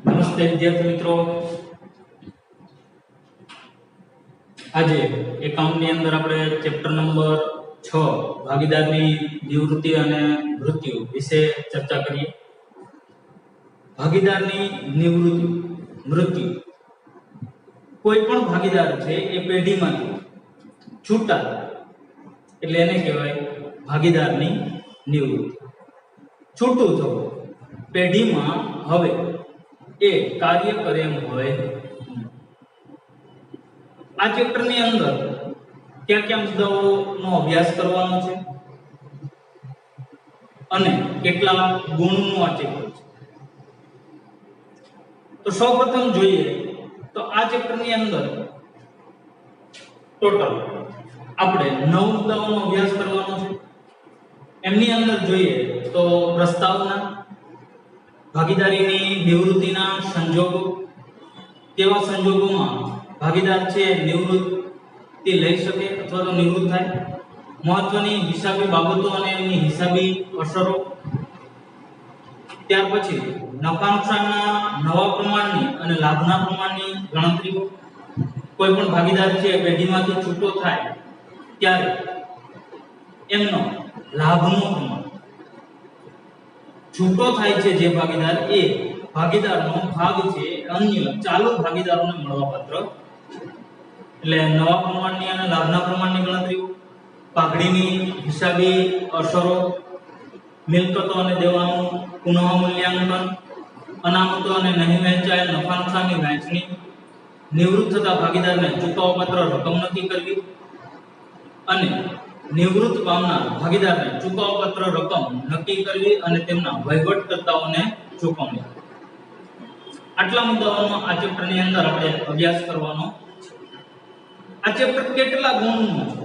નમસ્તે વિદ્યાર્થી મિત્રો, આજે એકાઉન્ટની અંદર આપણે ચેપ્ટર નંબર 6 ભાગીદારની નિવૃત્તિ અને મૃત્યુ વિશે ચર્ચા કરીએ. ભાગીદારની નિવૃત્તિ મૃત્યુ કોઈ પણ ભાગીદાર છે એ પેઢીમાંથી છૂટા એટલે એને કહેવાય ભાગીદારની નિવૃત્તિ. છૂટું થવું, પેઢીમાં હવે એ કાર્ય કરે એમ હોય. આ ચેપ્ટરની અંદર કયા કયા મુદ્દાઓનો અભ્યાસ કરવાનો છે અને કેટલા ગુણનું આ ચેપ્ટર છે. તો સૌપ્રથમ જોઈએ તો આ ચેપ્ટરની અંદર ટોટલ આપણે 9 મુદ્દાઓનો અભ્યાસ કરવાનો છે. એમની અંદર જોઈએ તો પ્રસ્તાવના, ભાગીદારીની નિવૃત્તિના સંજોગો, કેવા સંજોગોમાં ભાગીદાર છે નિવૃત્તિ લઈ શકે અથવા તો નિવૃત્ત થાય, મહત્વની હિસાબી બાબતો અને એની હિસાબી અસરો, ત્યાર પછી નફા નુકસાનના નવા પ્રમાણની અને લાભના પ્રમાણની ગણતરીઓ, કોઈ પણ ભાગીદાર છે પેઢીમાંથી છૂટો થાય ત્યારે એમનો લાભનું પ્રમાણ, છૂટો થાય છે જે ભાગીદાર એ ભાગીદારનો ભાગ છે અન્ય ચાલુ ભાગીદારોને મળવાપાત્ર, એટલે નવા પ્રમાણની અને લાભના પ્રમાણની ગણતરીઓ, પાઘડીની હિસાબી અસરો, મિલકતો અને દેવાનું પુનઃ મૂલ્યાંકન, અનામતો અને નહીં વહેંચાયેલ નફા નુકસાનની વહેંચણી, નિવૃત્ત થતા ભાગીદારને ચૂકવવાપાત્ર રકમ નક્કી કરવી અને નિવૃત્ત પામનાર ભાગીદારને ચૂકવવાપાત્ર રકમ નક્કી કરવી અને તેમના વહીવટકર્તાઓને ચૂકવણી. આટલા મુદ્દાઓનો આ ચેપ્ટરની અંદર આપણે અભ્યાસ કરવાનો છે. આ ચેપ્ટર કેટલા ગુણનું છે?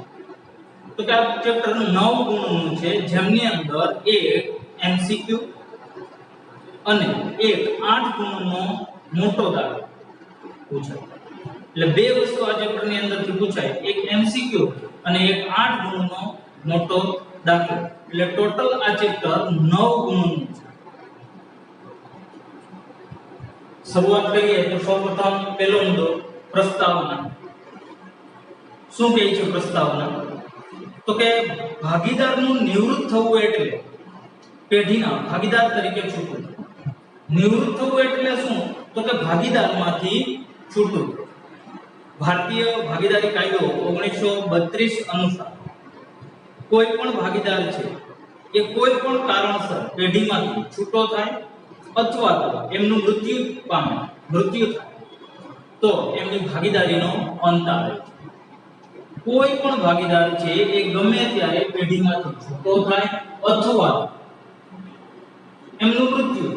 તો કે આ ચેપ્ટર 9 ગુણનું છે, જેમની અંદર એક એમસીક્યુ અને એક 8 ગુણનો મોટો દાખલો પૂછાય. એટલે બે વસ્તુ આ ચેપ્ટરની અંદરથી પૂછાય, એક એમસીક્યુ અને એક 8 ગુણનો મોટો દાખલો. એટલે ટોટલ આ ચેપ્ટર 9 ગુણનું છે. શરૂઆત કરીએ તો સૌપ્રથમ પહેલો મુદ્દો પ્રસ્તાવના. શું કહે છે પ્રસ્તાવના? તો કે ભાગીદારનું નિવૃત્ત થવું એટલે પેઢીના ભાગીદાર તરીકે છૂટવું. નિવૃત્ત થવું એટલે શું? તો કે ભાગીદારમાંથી છૂટવું. ભારતીય ભાગીદારી કાયદો 1932 અનુસાર કોઈ પણ ભાગીદાર છે એ કોઈ પણ કારણસર પેઢીમાંથી છૂટો થાય અથવા તો એમનું મૃત્યુ થાય તો એમની ભાગીદારીનો અંત આવે છે. કોઈ પણ ભાગીદાર છે એ ગમે ત્યારે પેઢીમાંથી છૂટો થાય અથવા એમનું મૃત્યુ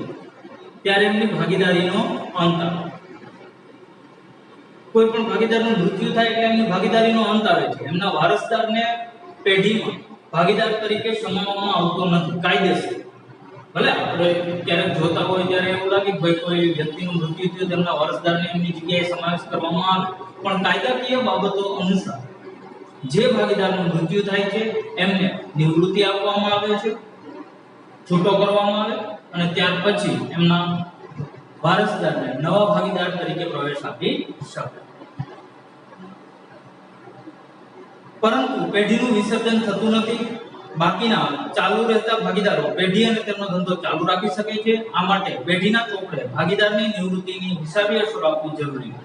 ત્યારે એમની ભાગીદારીનો અંત આવે. કોઈ પણ ભાગીદારનું મૃત્યુ થાય એટલે એમની ભાગીદારીનો અંત આવે છે. એમના વારસદારને પેઢીમાં ભાગીદાર તરીકે સમાવવામાં આવતો નથી કાયદેસર. ભલે આપણે ક્યારેક જોતા હોય ત્યારે એવું લાગે કે ભાઈ કોઈ વ્યક્તિનું મૃત્યુ થયું તેમના વારસદારને એમની જગ્યાએ સમાવેશ કરવામાં આવે, પણ કાયદાકીય બાબતો અનુસાર જે ભાગીદારનું મૃત્યુ થાય છે એમને નિવૃત્તિ આપવામાં આવે છે, છૂટો કરવામાં આવે અને ત્યાર પછી એમના વારસદારને નવા ભાગીદાર તરીકે પ્રવેશ આપી શકે. પરંતુ પેઢીનું વિસર્જન થતું નથી. બાકીના ચાલુ રહેતા ભાગીદારો પેઢી અને તેમનો ધંધો ચાલુ રાખી શકે છે. આ માટે પેઢીના ચોપડે ભાગીદારની નિવૃત્તિની હિસાબી અસર આપવી જરૂરી છે.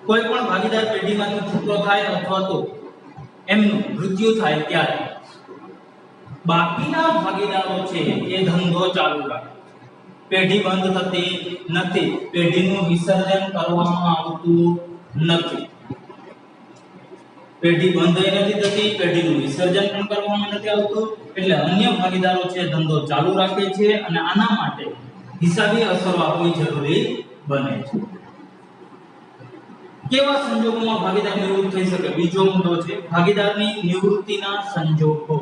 કોઈ પણ ભાગીદાર પેઢીમાંથી છૂટો થાય અથવા તો એમનું મૃત્યુ થાય ત્યારે બાકીના ભાગીદારો છે એ ધંધો ચાલુ રાખે. પેઢી બંધ થતી નથી, પેઢીનું વિસર્જન કરવામાં આવતું નથી. પેઢી બંધ નથી થતી, પેઢીનું વિસર્જન પણ કરવામાં નથી આવતું. એટલે અન્ય ભાગીદારો છે ધંધો ચાલુ રાખે છે અને આના માટે હિસાબી અસરો આપવી જરૂરી બને છે. કેવા સંજોગોમાં ભાગીદાર નિવૃત્ત થઈ શકે? બીજો મુદ્દો છે ભાગીદારની નિવૃત્તિના સંજોગો.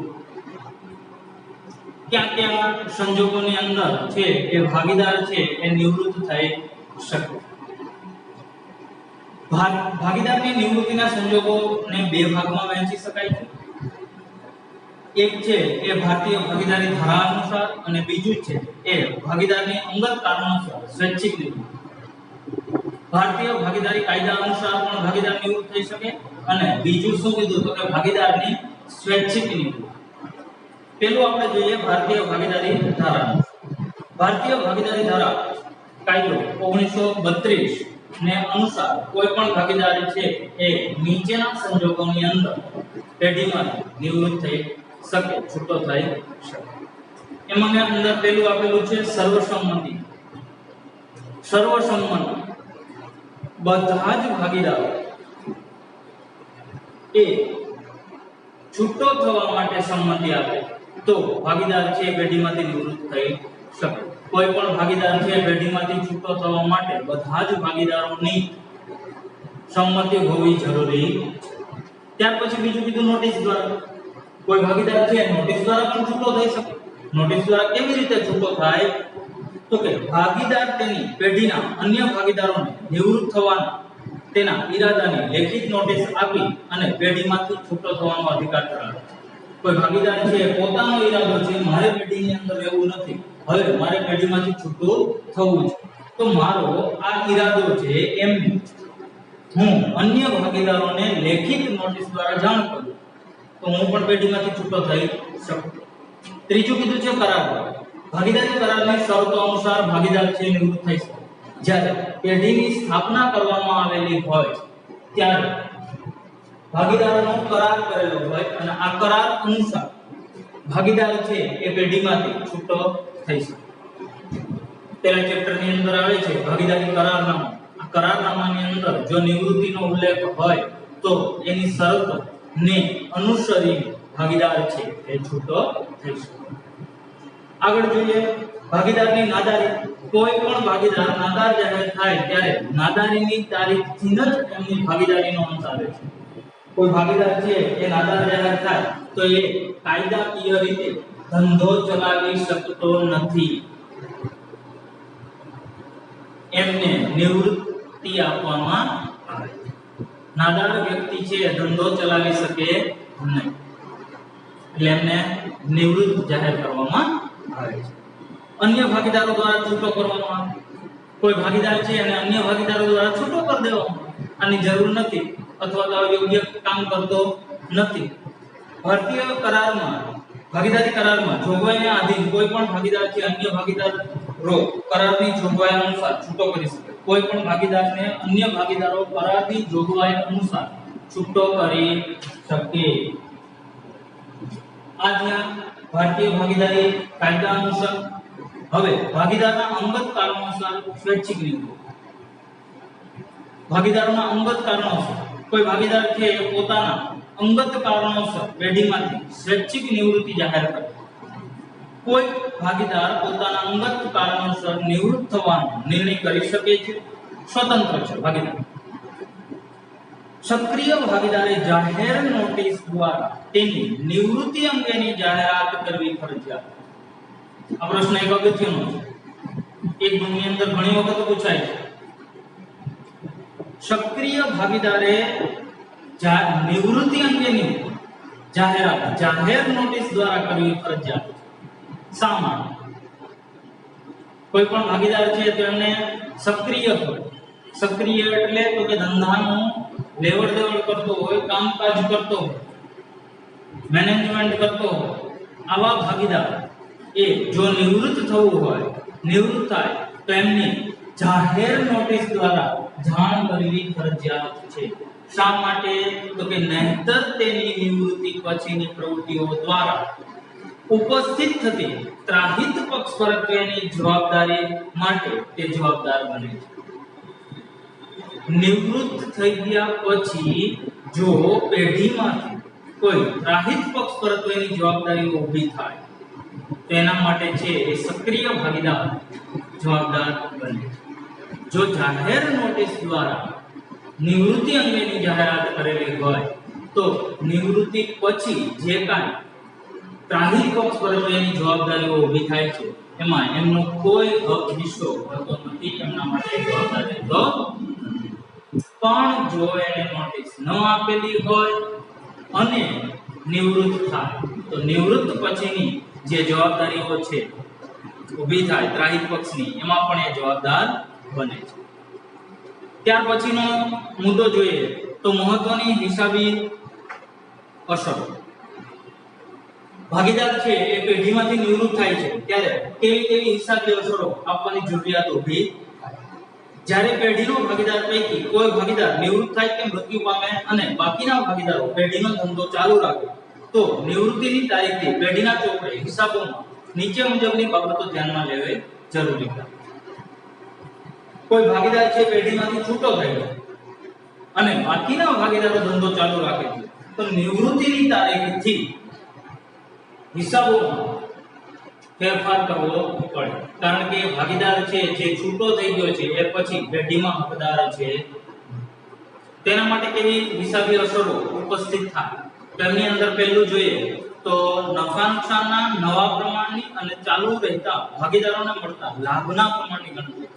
ક્યાં ક્યાં સંજોગોની અંદર છે કે ભાગીદાર છે એ નિવૃત્ત થઈ શકે? ભાગીદારની નિવૃત્તિના સંજોગોને બે ભાગમાં વહેંચી શકાય છે. એક છે એ ભારતીય ભાગીદારી ધારા અનુસાર અને બીજું છે એ ભાગીદારની અંગત કારણોસર સ્વૈચ્છિક નિવૃત્તિ. ભારતીય ભાગીદારી કાયદા અનુસાર પણ ભાગીદાર નિવૃત્ત થઈ શકે અને બીજું શું કીધું તો કે ભાગીદારની સ્વૈચ્છિક નિવૃત્તિ. પેલું આપણે જોઈએ ભારતીય ભાગીદારી ધારા. ભારતીય ભાગીદારી ધારા કાયદો 1932 ને અનુસાર કોઈ પણ ભાગીદાર છે એ નીચેના સંજોગોની અંદર પેઢીમાં નિવૃત્ત થઈ શકે, છૂટો થઈ શકે. એમાં અંદર પેલું આપેલું છે સર્વસંમતિ. સર્વસંમતિ બધા જ ભાગીદારો એ છૂટો થવા માટે સંમતિ આપે તો ભાગીદાર છે પેઢીમાંથી નિવૃત્ત થઈ શકે. કોઈ પણ ભાગીદાર છે પેઢીમાંથી છૂટો થવા માટે બધા જ ભાગીદારોની સંમતિ હોવી જરૂરી છે. ત્યાર પછી બીજું કીધું નોટિસ દ્વારા. કોઈ ભાગીદાર છે નોટિસ દ્વારા પણ છૂટો થઈ શકે. નોટિસ દ્વારા કેવી રીતે છૂટો થાય તો કે ભાગીદાર તેની પેઢીના અન્ય ભાગીદારોને નિવૃત્ત થવાના તેના ઈરાદાની લેખિત નોટિસ આપી અને પેઢીમાંથી છૂટો થવાનો અધિકાર ધરાવે છે. કોઈ ભાગીદાર છે પોતાનો ઈરાદો છે મારે પેઢીની અંદર રહેવું નથી, હવે મારે પેઢીમાંથી છૂટું થવું છે, તો મારો આ ઈરાદો છે એમ હું અન્ય ભાગીદારોને લેખિત નોટિસ દ્વારા જાણ કરું તો હું પણ પેઢીમાંથી છૂટો થઈ શકું. ત્રીજું કીધું છે કરાર. ભાગીદારી કરારની શરતો અનુસાર ભાગીદાર છે નિવૃત્ત થઈ શકે. જ્યારે પેઢીની સ્થાપના કરવામાં આવેલી હોય ત્યારે ભાગીદારોનો કરાર કરેલો હોય અને આ કરાર અનુસાર ભાગીદાર છે એ પેઢીમાંથી છૂટો થઈ શકે. પહેલા ચેપ્ટરની અંદર આવે છે ભાગીદારી કરારનામું. આ કરારનામાની અંદર જો નિવૃત્તિનો ઉલ્લેખ હોય તો એની શરતોને અનુસરી ભાગીદાર છે એ છૂટો થઈ શકે. આગળ જોઈએ ભાગીદારની નાદારી. કોઈ પણ ભાગીદાર નાદાર જાહેર થાય ત્યારે નાદારીની તારીખથી જ એમની ભાગીદારીનો અંત આવે છે. કોઈ ભાગીદાર છે એ નાદાર જાહેર થાય તો એ કાયદાકીય રીતે ધંધો ચલાવી શકતો નથી. એમને નિવૃત્તિ આપવામાં આવે. નાદાર વ્યક્તિ છે ધંધો ચલાવી શકે નહીં એટલે એમને નિવૃત્ત જાહેર કરવામાં આવે છે. અન્ય ભાગીદારો દ્વારા છૂટો કરવામાં આવે. કોઈ ભાગીદાર છે અને અન્ય ભાગીદારો દ્વારા છૂટો કરી દેવામાં આની જરૂર નથી અથવા તો યોગ્ય કામ કરતો નથી. ભારતીય કરારમાં ભાગીદારી કરારમાં જોગવાઈને આધીન કોઈ પણ ભાગીદાર છે અન્ય ભાગીદારો કરારની જોગવાઈ અનુસાર છૂટો કરી શકે. કોઈ પણ ભાગીદારને અન્ય ભાગીદારો કરારની જોગવાઈ અનુસાર છૂટો કરી શકે. આ જ્યાં ભારતીય ભાગીદારી કાયદા અનુસાર. હવે ભાગીદારના અંગત કારણોસર સ્વૈચ્છિક નિવૃત્તિ. ભાગીદારોના અંગત કારણોસર કોઈ ભાગીદાર છે પોતાના અંગત કારણોસર પેઢીમાંથી સ્વૈચ્છિક નિવૃત્તિ જાહેર કરે. કોઈ ભાગીદાર પોતાના અંગત કારણોસર નિવૃત્ત થવાનો નિર્ણય કરી શકે છે, સ્વતંત્ર છે ભાગીદાર. સક્રિય ભાગીદારે જાહેર નોટિસ દ્વારા તેની નિવૃત્તિ અંગેની જાહેરાત કરવી ફરજિયાત. આ પ્રશ્ન એક અગત્યનો છે. એક ની અંદર ઘણી વખત પૂછાય છે. સક્રિય ભાગીદારે નિવૃત્તિ અંગેની જાહેરાત જાહેર નોટિસ દ્વારા કરવી ફરજિયાત છે. શા માટે? કોઈ પણ ભાગીદાર છે તો એમને સક્રિય હોય. સક્રિય એટલે તો કે ધંધાનું લેવડ દેવડ કરતો હોય, કામકાજ કરતો હોય, મેનેજમેન્ટ કરતો હોય, આવા ભાગીદાર એ જો નિવૃત્ત થવું હોય, નિવૃત્ત થાય તો એમની જાહેર નોટિસ દ્વારા જાણ કરવી ફરજિયાત છે. શા માટે? તો કે નહીંતર તેની નિવૃત્તિ પછીની પ્રવૃત્તિઓ દ્વારા ઉપસ્થિત થતી ત્રાહિત પક્ષ પરત્વેની જવાબદારી માટે તે જવાબદાર બને છે. નિવૃત્ત થઈ ગયા પછી જો પેઢીમાંથી કોઈ ત્રાહિત પક્ષ પરત્વેની જવાબદારીઓ ઊભી થાય તેના માટે છે એ સક્રિય ભાગીદાર જવાબદાર બને. જો જાહેર નોટિસ દ્વારા નિવૃત્તિ અંગેની જાહેરાત કરેલી હોય તો નિવૃત્તિ પછી જે કાંઈ ત્રાહિત પક્ષ પરત્વેની જવાબદારીઓ ઊભી થાય છે એમાં એમનો કોઈ હક હિસ્સો હોતો નથી. એમના માટે જવાબદાર રહેતો. પણ જો એને નોટિસ ન આપેલી હોય અને નિવૃત્ત થાય તો નિવૃત્ત પછીની જે જવાબદારીઓ છે ઊભી થાય ત્રાહિત પક્ષની એમાં પણ એ જવાબદાર બને છે. ત્યાર પછીનો મુદ્દો જોઈએ તો મહત્વની હિસાબી અસર. ભાગીદાર છે એ પેઢીમાંથી નિવૃત્ત થાય છે ત્યારે કેવી કેવી હિસાબી અસરો આપવાની જરૂરિયાત ઊભી થાય. જ્યારે પેઢીનો ભાગીદાર પૈકી કોઈ ભાગીદાર નિવૃત્ત થાય કે મૃત્યુ પામે અને બાકીના ભાગીદારો પેઢીનો ધંધો ચાલુ રાખે તો નિવૃત્તિની તારીખથી પેઢીના ચોપડે હિસાબોમાં નીચે મુજબની બાબતો ધ્યાનમાં લેવી જરૂરી છે. કોઈ ભાગીદાર છે પેઢીમાંથી છૂટો થાય અને બાકીના ભાગીદારો ધંધો ચાલુ રાખે છે તો નિવૃત્તિની તારીખથી હિસાબોમાં ફેરફાર કરવો પડે. કારણ કે ભાગીદાર છે જે છૂટો થઈ ગયો છે એ પછી પેઢીમાં હકદાર છે. તેના માટે કેવી હિસાબી અસરો ઉપસ્થિત થાય તેમની અંદર પહેલું જોઈએ તો નફા નુકસાનના નવા પ્રમાણની અને ચાલુ રહેતા ભાગીદારોને મળતા લાભના પ્રમાણની ગણતરી.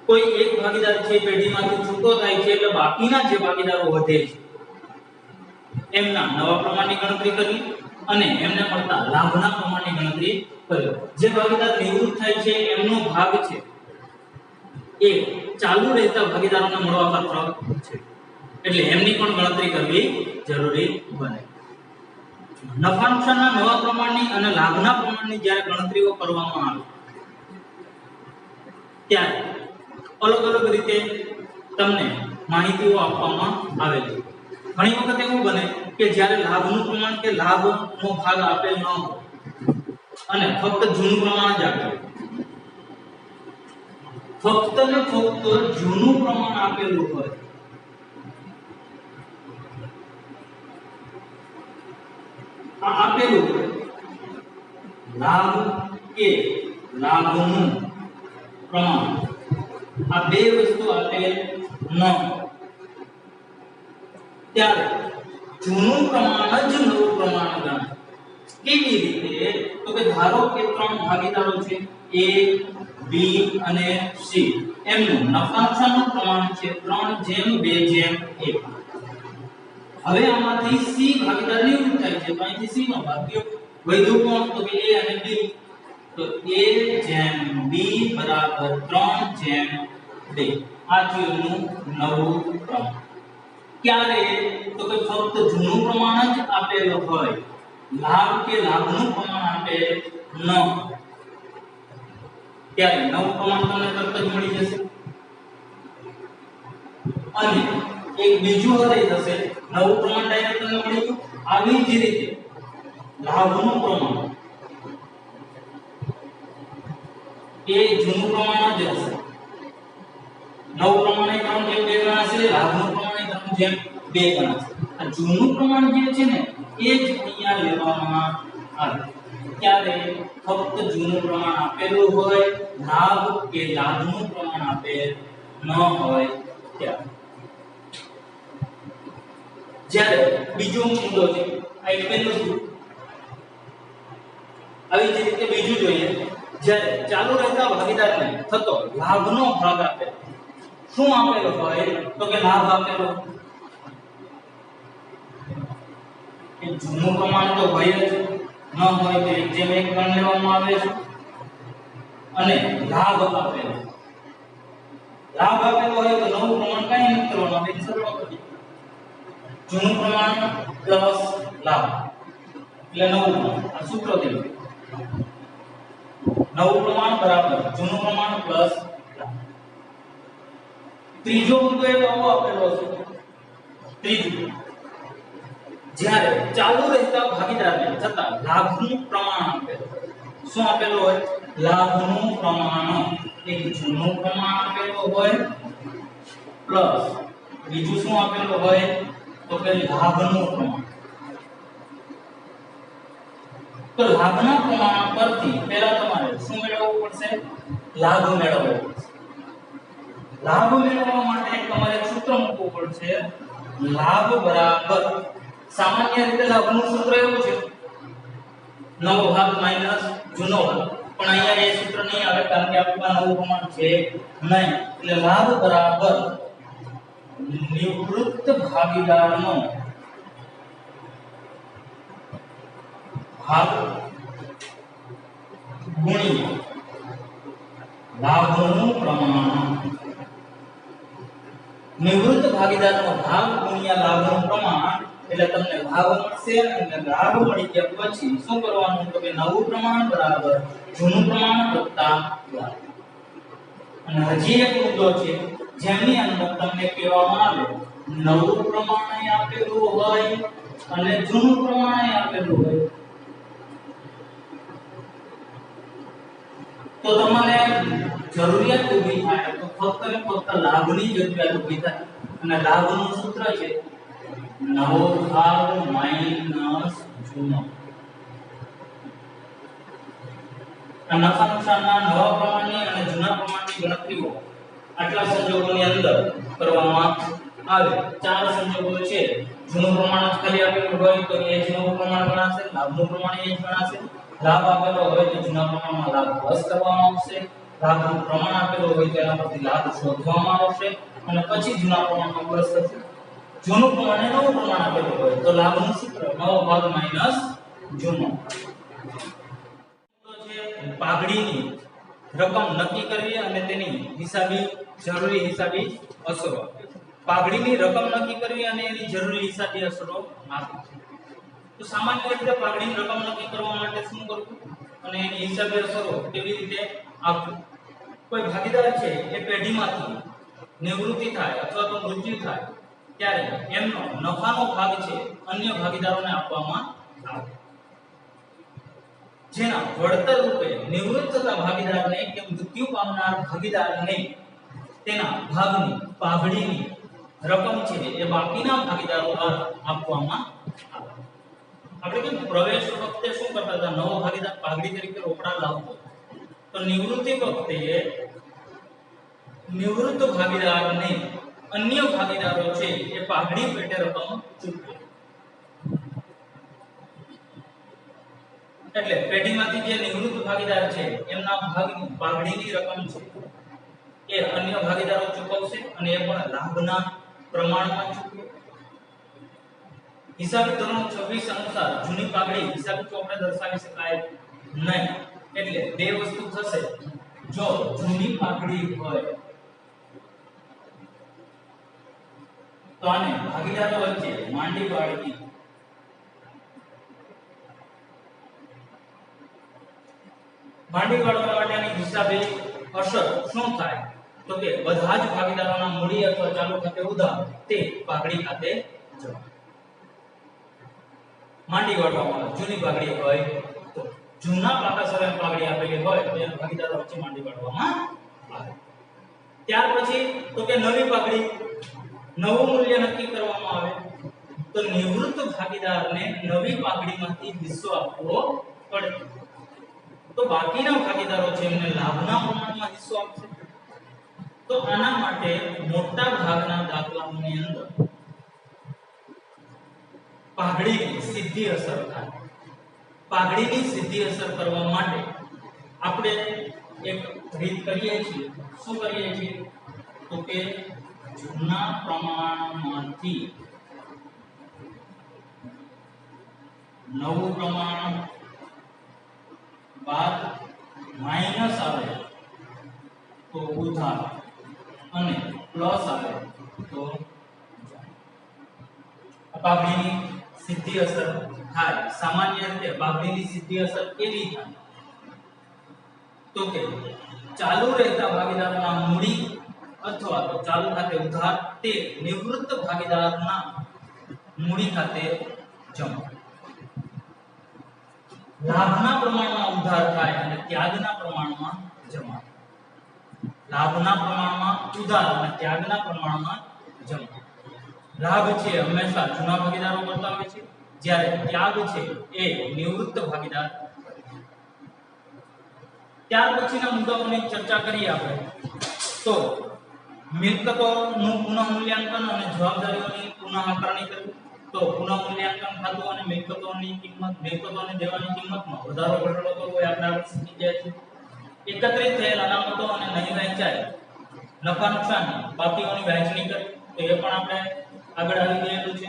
કોઈ એક ભાગીદાર છે પેઢીમાંથી છૂટો થાય છે એટલે બાકીના જે ભાગીદારો વધે છે એમના નવા પ્રમાણની ગણતરી કરવી અને એમને મળતા લાભના પ્રમાણની ગણતરી કરવી. જે ભાગીદાર નિવૃત્ત થાય છે એમનો ભાગ છે એ ચાલુ રહેતા ભાગીદારોને મળવાપાત્ર છે એટલે એમની પણ ગણતરી કરવી જરૂરી બને. નફા નુકસાનના નવા પ્રમાણની અને લાભના પ્રમાણની જ્યારે ગણતરીઓ કરવામાં આવે ત્યારે અલગ અલગ રીતે તમને માહિતીઓ આપવામાં આવે છે. ઘણી વખત એવું બને કે જ્યારે લાભનું પ્રમાણ કે લાભનો ભાગ આપેલ ન હોય અને ફક્ત જૂનું પ્રમાણ જ આપેલ, ફક્ત ને ફક્ત જૂનું પ્રમાણ આપેલું હોય આ આપેલું લાભ કે લાભનું પ્રમાણ આ બે વસ્તુ આપેલ ન ત્યારે જૂનું પ્રમાણ જ નવું પ્રમાણ ગણાય. કેવી રીતે? તો કે ધારો કે ત્રણ ભાગીદારો છે A, B અને C. એમનું નફા નુકસાનનું પ્રમાણ છે 3:2:1. હવે આમાંથી C ભાગીદાર નિવૃત્ત થાય છે તો અહીંથી C નો ભાગ ગયો. વધ્યું કોણ? તો કે A અને B. તો A/B બરાબર 3/2. આ થયું એનું નવું પ્રમાણ. ક્યારે? તો કે ફક્ત જૂનું પ્રમાણ જ આપેલ હોય, લાભ કે લાભનું પ્રમાણ આપેલ ન ત્યારે નવું પ્રમાણ તમને તરત જ મળી જશે. અને એક બીજું હૃદય થશે નવું પ્રમાણ ડાયરેક્ટ તમને મળી ગયું. આવી જ રીતે લાભનું પ્રમાણ એ જૂનું પ્રમાણ જ હશે. નવું પ્રમાણ એ 3/2 ગણાશે, લાભનું પ્રમાણ એ 3/2 ગણાશે. આ જૂનું પ્રમાણ જે છે ને એ જ અહીંયા લેવામાં આવે. ત્યારે ફક્ત જૂનું પ્રમાણ આપેલું હોય, લાભ કે લાભનું પ્રમાણ આપેલ ન હોય ત્યારે. જ્યારે બીજો મુદ્દો છે આ એક પહેલું છે. આવી જ રીતે બીજું જોઈએ જ્યારે ચાલુ રહેતા ભાગીદારને થતો લાભનો ભાગ આપે. શું આપેલો હોય? તો કે લાભ આપેલો કે જૂનું પ્રમાણ તો હોય જ ન હોય તો 1:1 ગણ લેવામાં આવે છે. અને લાભ આપેલો હોય તો નવું પ્રમાણ કઈ નથી કરવાનું, આપણે સરળ કરી જૂનું પ્રમાણ પ્લસ લાભ એટલે નવું પ્રમાણ. આ સૂત્ર થયું નવું પ્રમાણ બરાબર જૂનું પ્રમાણ પ્લસ લાભ. ત્રીજો મુદ્દો એ આવો આપેલો છે. ત્રીજું જ્યારે ચાલુ રહેતા ભાગીદારને થતા લાભનું પ્રમાણ આપેલું. શું આપેલું હોય? લાભનું પ્રમાણ. એક જૂનું પ્રમાણ આપેલું હોય પ્લસ બીજું શું આપેલું હોય? તો કે લાભનું પ્રમાણ. તો લાભના પ્રમાણ પરથી પહેલા તમારે શું મેળવવું પડશે? લાભ મેળવવો પડશે. લાભ મેળવવા માટે તમારે સૂત્ર મૂકવું પડશે. લાભ બરાબર સામાન્ય રીતે લાભનું સૂત્ર એવું છે નવો ભાગ માઈનસ જૂનો ભાગ, પણ અહીંયા એ સૂત્ર નહીં આવે કારણ કે આપણી પાસે નવું પ્રમાણ છે નહીં. એટલે લાભ બરાબર નિવૃત્ત ભાગીદારનો ભાગ ગુણ્યા લાભનું પ્રમાણ. નિવૃત્ત ભાગીદારનો ભાગ ગુણ્યા લાભનું પ્રમાણ એટલે તમને ભાગ મળશે અને લાભ મળી ગયા પછી શું કરવાનું તો કે નવું પ્રમાણ બરાબર જૂનું પ્રમાણ વત્તા લાભ. અને હજી એક મુદ્દો છે જેની અંદર તમને કહેવામાં આવે નવું પ્રમાણ આપેલું હોય અને જૂનું પ્રમાણ આપેલું હોય તો તમને જરૂરિયાત ઊભી થાય તો ફક્ત ને ફક્ત લાભની જરૂરિયાત ઊભી થાય અને લાભનું સૂત્ર છે નવો ભાગ માઈનસ જૂનો. આ નફા નુકસાનના નવા પ્રમાણની અને જૂના પ્રમાણની ગણતરીઓ આટલા સંજોગોની અંદર કરવામાં આવે. ચાર સંજોગો છે. જૂનું પ્રમાણ જ ખાલી આપેલું હોય તો એ જૂનું પ્રમાણ ગણાશે, લાભનું પ્રમાણ એ જ ગણાશે. લાભ આપેલો હોય તો જૂના પ્રમાણમાં લાભ પ્લસ કરવામાં આવશે, લાભનું પ્રમાણ આપેલું હોય તો એના પરથી લાભ શોધવામાં આવશે અને પછી જૂના પ્રમાણમાં પ્લસ થશે. જૂનું પ્રમાણ અને નવું પ્રમાણ આપેલું હોય તો લાભનું સૂત્ર નવો ભાગ માઈનસ જૂનો. તો છે પાઘડીની રકમ નક્કી કરવી અને તેની જરૂરી હિસાબી અસરો. પાઘડીની રકમ નક્કી કરવી અને એની જરૂરી હિસાબી અસરો આપવી. તો સામાન્ય રીતે પાઘડીની રકમ નક્કી કરવા માટે શું કરવું અને એની હિસાબી અસરો કેવી રીતે આપવી. કોઈ ભાગીદાર છે એ પેઢીમાંથી નિવૃત્તિ થાય અથવા તો મૃત્યુ થાય ત્યારે એમનો નફાનો ભાગ છે અન્ય ભાગીદારોને આપવામાં આવે. જેના વળતર રૂપે નિવૃત્ત થતા ભાગીદારને કે મૃત્યુ પામનાર ભાગીદારને તેના ભાગની પાઘડીની રકમ છે એ બાકીના ભાગીદારો દ્વારા આપવામાં આવે. આપણે કેમ પ્રવેશ વખતે શું કરતા હતા, નવો ભાગીદાર પાઘડી તરીકે રોકડા લાવતો તો નિવૃત્તિ વખતે નિવૃત્ત ભાગીદારને અન્ય ભાગીદારો છે એ પાઘડી પેટે રકમ ચૂકવે. એટલે પેઢીમાંથી જે નિવૃત્ત ભાગીદાર છે એમના ભાગની પાઘડીની રકમ છે એ અન્ય ભાગીદારો ચૂકવશે અને એ પણ લાભના પ્રમાણમાં ચૂકવે. હિસાબી ધોરણ 26 અનુસાર જૂની પાઘડી હિસાબી ચોપડે દર્શાવી શકાય નહીં. એટલે બે વસ્તુ થશે. જો જૂની પાઘડી હોય તો આને ભાગીદારો વચ્ચે માંડી પાડવી. માંડી પાડવા માટેની હિસાબી અસર શું થાય તો કે બધા જ ભાગીદારોના મૂડી અથવા ચાલુ ખાતે ઉધાર તે પાઘડી ખાતે જમા. માંડી પાડવામાં જૂની પાઘડી હોય તો જૂના પાકા સરેમ પાઘડી આપેલી હોય તો એના ભાગીદારો વચ્ચે માંડી પાડવામાં આવે. ત્યાર પછી તો કે નવી પાઘડી નવું મૂલ્ય નક્કી કરવામાં આવે તો નિવૃત્ત ભાગીદારને નવી પાઘડીમાંથી હિસ્સો આપવો પડે. તો બાકીના ભાગીદારો છે એમને લાભના પ્રમાણમાં હિસ્સો આપશે. તો આના માટે મોટા ભાગના દાખલાઓની અંદર પાઘડીની સીધી અસર થાય. પાઘડીની સીધી અસર કરવા માટે આપણે એક રીત કરીએ છીએ. શું કરીએ છીએ તો કે જૂના પ્રમાણમાંથી નવું પ્રમાણ બાદ માઈનસ આવે તો ઉધાર અને પ્લસ આવે તો પાઘડીની સીધી અસર થાય. સામાન્ય રીતે પાઘડીની સીધી અસર કેવી થાય તો કે ચાલુ રહેતા ભાગીદારોના મૂડી અથવા તો ચાલુ ખાતે ઉધાર તે નિવૃત્ત ભાગીદારના મૂડી ખાતે જમા. લાભના પ્રમાણમાં ઉધાર થાય અને ત્યાગના પ્રમાણમાં જમા. લાભના પ્રમાણમાં ઉધાર અને ત્યાગના પ્રમાણમાં જમા. લાભ છે હંમેશા જૂના ભાગીદારો કરતા હોય છે, જ્યારે ત્યાગ છે એ નિવૃત્ત ભાગીદાર. ત્યાર પછીના મુદ્દાઓની ચર્ચા કરીએ આપણે તો મિલકતોનું પુનઃ મૂલ્યાંકન અને જવાબદારીઓની પુનઃ આકારણી કરવી. તો પુનઃ મૂલ્યાંકન ખાતું અને મિલકતોની કિંમત, મિલકતોને દેવાની કિંમતમાં વધારો ઘટાડો કરવો એ આપણે આગળ શીખી ગયા છીએ. એકત્રિત થયેલ અનામતો અને નહીં વહેંચાય નફા નુકસાન બાકીઓની વહેંચણી કરવી તો એ પણ આપણે આગળ આવી ગયેલું છે.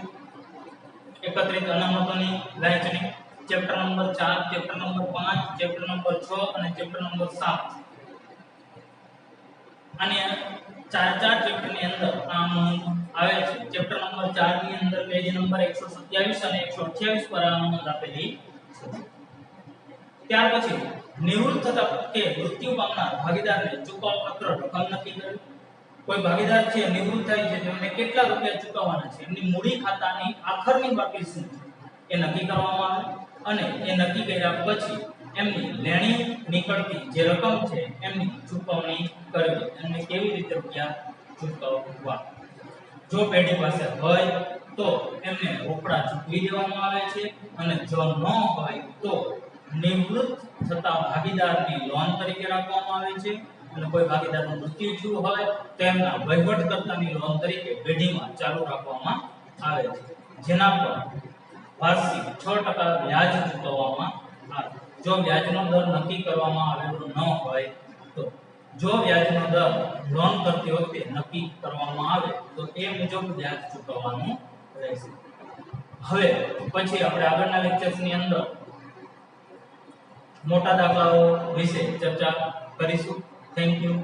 એકત્રિત અનામતોની વહેંચણી chapter number 4, chapter number 5, chapter number 6 અને ચેપ્ટર નંબર 7 અને ચાર ચેપ્ટરની અંદર આ નોંધ આવે છે. ચેપ્ટર નંબર 4 ની અંદર પેજ નંબર 127 અને 128 પર આ નોંધ આપેલી છે. ત્યાર પછી નિવૃત્ત થતા કે મૃત્યુ પામનાર ભાગીદારને ચૂકવવા પત્ર રકમ નક્કી કરવી. કોઈ ભાગીદાર છે નિવૃત્ત થાય છે તેમને કેટલા રૂપિયા ચૂકવવાના છે, એમની મૂડી ખાતાની આખરની બાકી શું છે એ નક્કી કરવામાં આવે અને એ નક્કી કર્યા પછી એમની લેણી નીકળતી જે રકમ છે એમની ચૂકવણી કરવી. એમને કેવી રીતે રૂપિયા ચૂકવવા. જો પેઢી પાસે હોય તો એમને રોકડા ચૂકવી દેવામાં આવે છે અને જો ન હોય તો નિવૃત્ત થતા ભાગીદારની લોન તરીકે રાખવામાં આવે છે અને કોઈ ભાગીદારનું મૃત્યુ થયું હોય તો એમના વહીવટકર્તાની લોન તરીકે પેઢીમાં ચાલુ રાખવામાં આવે છે, જેના પર વાર્ષિક 6% વ્યાજ ચૂકવવામાં આવે. જો વ્યાજનો દર નક્કી કરવામાં આવેલો ન હોય તો જો વ્યાજનો દર લોન કરતી વખતે નક્કી કરવામાં આવે તો એ મુજબ વ્યાજ ચૂકવવાનું રહેશે. હવે પછી આપણે આગળના લેક્ચર્સની અંદર મોટા દાખલાઓ વિશે ચર્ચા કરીશું. Thank you.